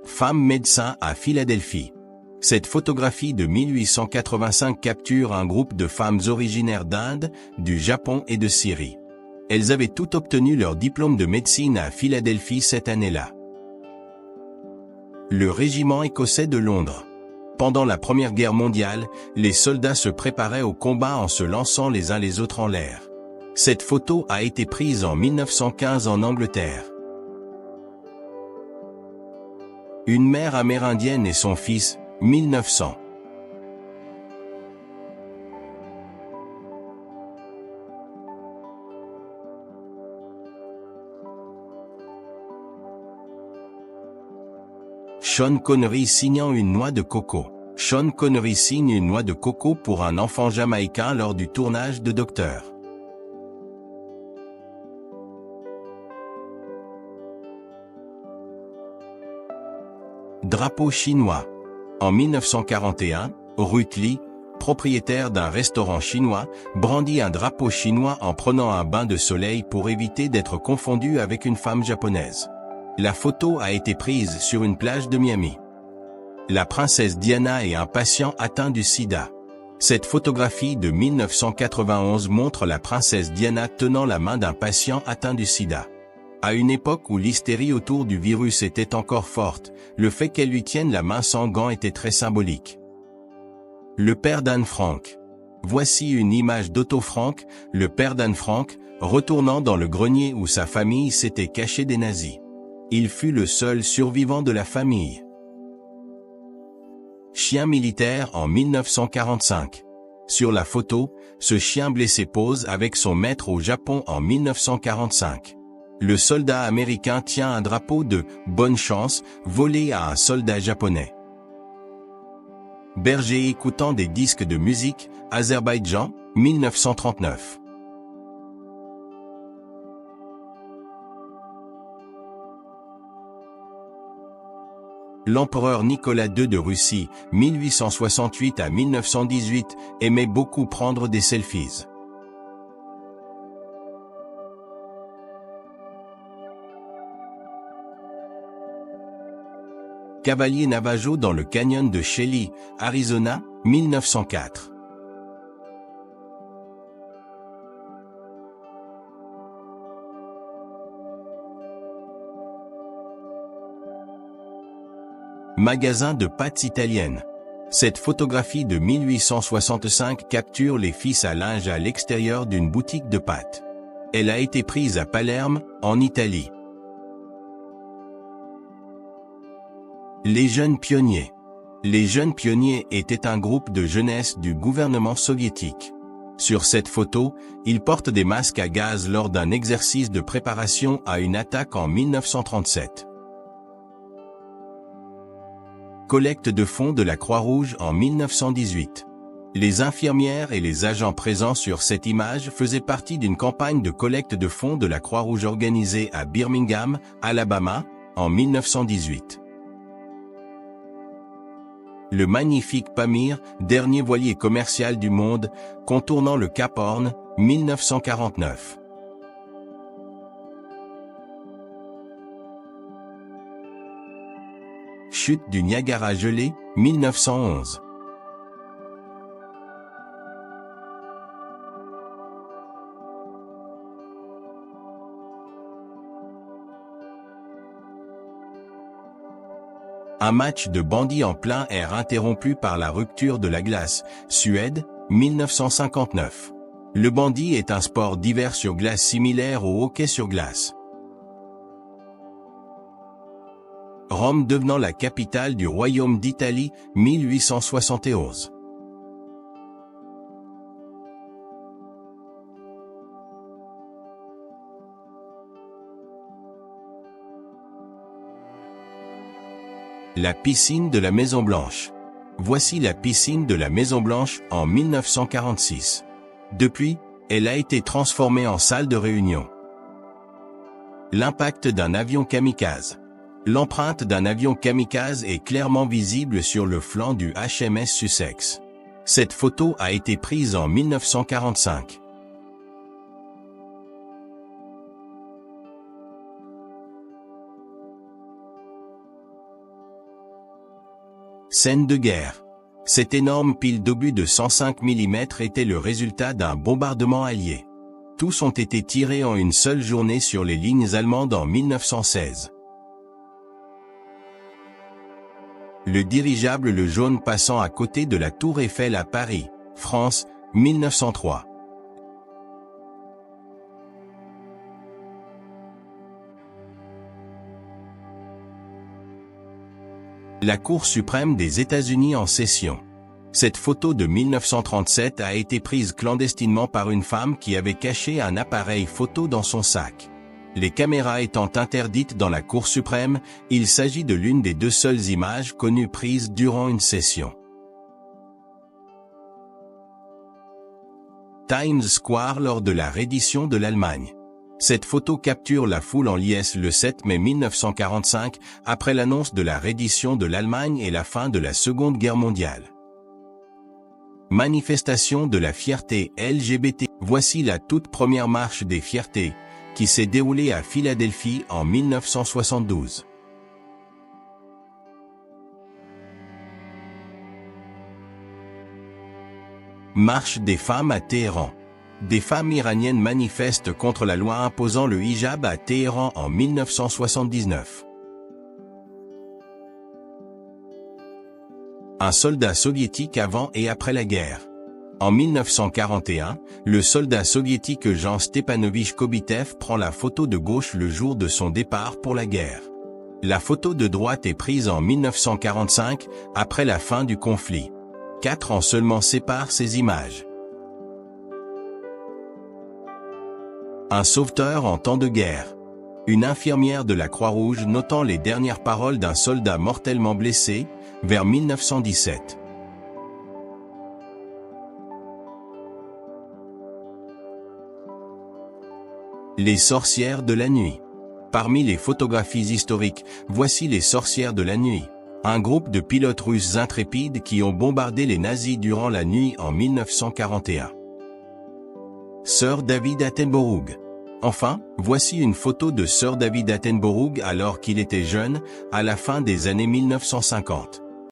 Femme médecin à Philadelphie. Cette photographie de 1885 capture un groupe de femmes originaires d'Inde, du Japon et de Syrie. Elles avaient toutes obtenu leur diplôme de médecine à Philadelphie cette année-là. Le régiment écossais de Londres. Pendant la Première Guerre mondiale, les soldats se préparaient au combat en se lançant les uns les autres en l'air. Cette photo a été prise en 1915 en Angleterre. Une mère amérindienne et son fils, 1900. Sean Connery signant une noix de coco. Sean Connery signe une noix de coco pour un enfant jamaïcain lors du tournage de Dr. Drapeau chinois. En 1941, Ruth Lee, propriétaire d'un restaurant chinois, brandit un drapeau chinois en prenant un bain de soleil pour éviter d'être confondue avec une femme japonaise. La photo a été prise sur une plage de Miami. La princesse Diana et un patient atteint du sida. Cette photographie de 1991 montre la princesse Diana tenant la main d'un patient atteint du sida. À une époque où l'hystérie autour du virus était encore forte, le fait qu'elle lui tienne la main sans gants était très symbolique. Le père d'Anne Frank. Voici une image d'Otto Frank, le père d'Anne Frank, retournant dans le grenier où sa famille s'était cachée des nazis. Il fut le seul survivant de la famille. Chien militaire en 1945. Sur la photo, ce chien blessé pose avec son maître au Japon en 1945. Le soldat américain tient un drapeau de « bonne chance » volé à un soldat japonais. Berger écoutant des disques de musique, Azerbaïdjan, 1939. L'empereur Nicolas II de Russie, 1868 à 1918, aimait beaucoup prendre des selfies. Cavalier Navajo dans le canyon de Shelly, Arizona, 1904. Magasin de pâtes italiennes. Cette photographie de 1865 capture les fils à linge à l'extérieur d'une boutique de pâtes. Elle a été prise à Palerme, en Italie. Les jeunes pionniers. Les jeunes pionniers étaient un groupe de jeunesse du gouvernement soviétique. Sur cette photo, ils portent des masques à gaz lors d'un exercice de préparation à une attaque en 1937. Collecte de fonds de la Croix-Rouge en 1918. Les infirmières et les agents présents sur cette image faisaient partie d'une campagne de collecte de fonds de la Croix-Rouge organisée à Birmingham, Alabama, en 1918. Le magnifique Pamir, dernier voilier commercial du monde, contournant le Cap Horn, 1949. Chute du Niagara gelé, 1911. Un match de bandits en plein air interrompu par la rupture de la glace, Suède, 1959. Le bandy est un sport d'hiver sur glace similaire au hockey sur glace. Rome devenant la capitale du Royaume d'Italie, 1871. La piscine de la Maison-Blanche. Voici la piscine de la Maison-Blanche en 1946. Depuis, elle a été transformée en salle de réunion. L'impact d'un avion kamikaze. L'empreinte d'un avion kamikaze est clairement visible sur le flanc du HMS Sussex. Cette photo a été prise en 1945. Scène de guerre. Cette énorme pile d'obus de 105 mm était le résultat d'un bombardement allié. Tous ont été tirés en une seule journée sur les lignes allemandes en 1916. Le dirigeable Le Jaune passant à côté de la Tour Eiffel à Paris, France, 1903. La Cour suprême des États-Unis en session. Cette photo de 1937 a été prise clandestinement par une femme qui avait caché un appareil photo dans son sac. Les caméras étant interdites dans la Cour suprême, il s'agit de l'une des 2 seules images connues prises durant une session. Times Square lors de la reddition de l'Allemagne. Cette photo capture la foule en liesse le 7 mai 1945, après l'annonce de la reddition de l'Allemagne et la fin de la Seconde Guerre mondiale. Manifestation de la fierté LGBT. Voici la toute première marche des fiertés, qui s'est déroulée à Philadelphie en 1972. Marche des femmes à Téhéran. Des femmes iraniennes manifestent contre la loi imposant le hijab à Téhéran en 1979. Un soldat soviétique avant et après la guerre. En 1941, le soldat soviétique Jean Stepanovich Kobitev prend la photo de gauche le jour de son départ pour la guerre. La photo de droite est prise en 1945, après la fin du conflit. 4 ans seulement séparent ces images. Un sauveteur en temps de guerre. Une infirmière de la Croix-Rouge notant les dernières paroles d'un soldat mortellement blessé, vers 1917. Les sorcières de la nuit. Parmi les photographies historiques, voici les sorcières de la nuit. Un groupe de pilotes russes intrépides qui ont bombardé les nazis durant la nuit en 1941. Sir David Attenborough. Enfin, voici une photo de Sir David Attenborough alors qu'il était jeune, à la fin des années 1950.